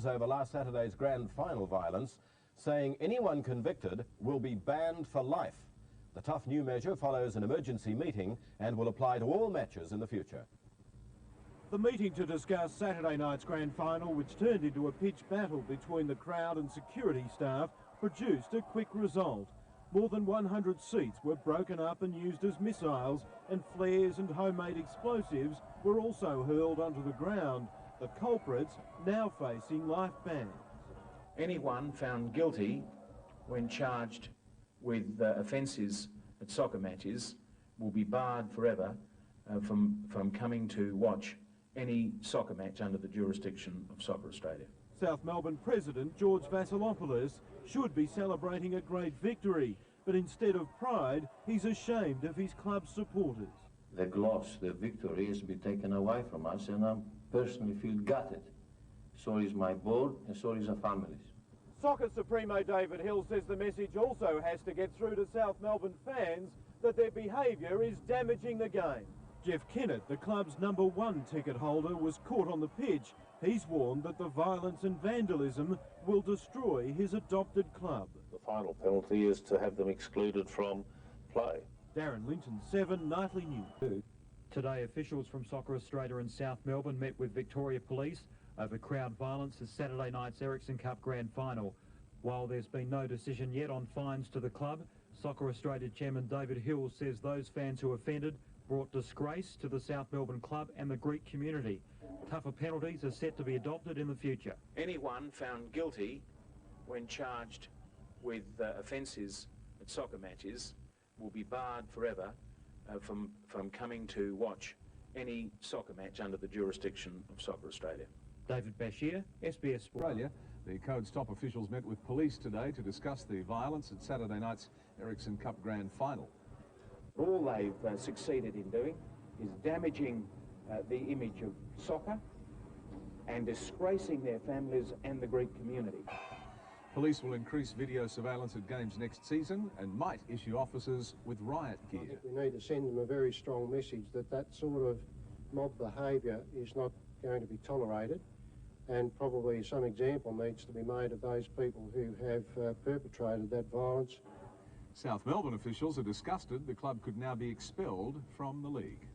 fans over last Saturday's grand final violence, saying anyone convicted will be banned for life. The tough new measure follows an emergency meeting and will apply to all matches in the future. The meeting to discuss Saturday night's grand final, which turned into a pitched battle between the crowd and security staff, produced a quick result. More than 100 seats were broken up and used as missiles, and flares and homemade explosives were also hurled onto the ground. The culprits now facing life bans. Anyone found guilty when charged with offences at soccer matches will be barred forever from coming to watch any soccer match under the jurisdiction of Soccer Australia. South Melbourne President George Vasilopoulos should be celebrating a great victory, but instead of pride, he's ashamed of his club's supporters. The gloss, the victory has been taken away from us, and I personally feel gutted. So is my board and so is our families. Soccer Supremo David Hill says the message also has to get through to South Melbourne fans that their behaviour is damaging the game. Jeff Kennett, the club's #1 ticket holder, was caught on the pitch. He's warned that the violence and vandalism will destroy his adopted club. The final penalty is to have them excluded from play. Darren Linton, 7 Nightly News. Today, officials from Soccer Australia and South Melbourne met with Victoria Police over crowd violence at Saturday night's Ericsson Cup Grand Final. While there's been no decision yet on fines to the club, Soccer Australia Chairman David Hill says those fans who offended brought disgrace to the South Melbourne club and the Greek community. Tougher penalties are set to be adopted in the future. Anyone found guilty when charged with offences at soccer matches will be barred forever from coming to watch any soccer match under the jurisdiction of Soccer Australia. David Bashir, SBS Sport. Australia. The Code Stop officials met with police today to discuss the violence at Saturday night's Ericsson Cup Grand Final. All they've succeeded in doing is damaging the image of soccer and disgracing their families and the Greek community. Police will increase video surveillance at games next season and might issue officers with riot gear. I think we need to send them a very strong message that that sort of mob behaviour is not going to be tolerated, and probably some example needs to be made of those people who have perpetrated that violence. South Melbourne officials are disgusted the club could now be expelled from the league.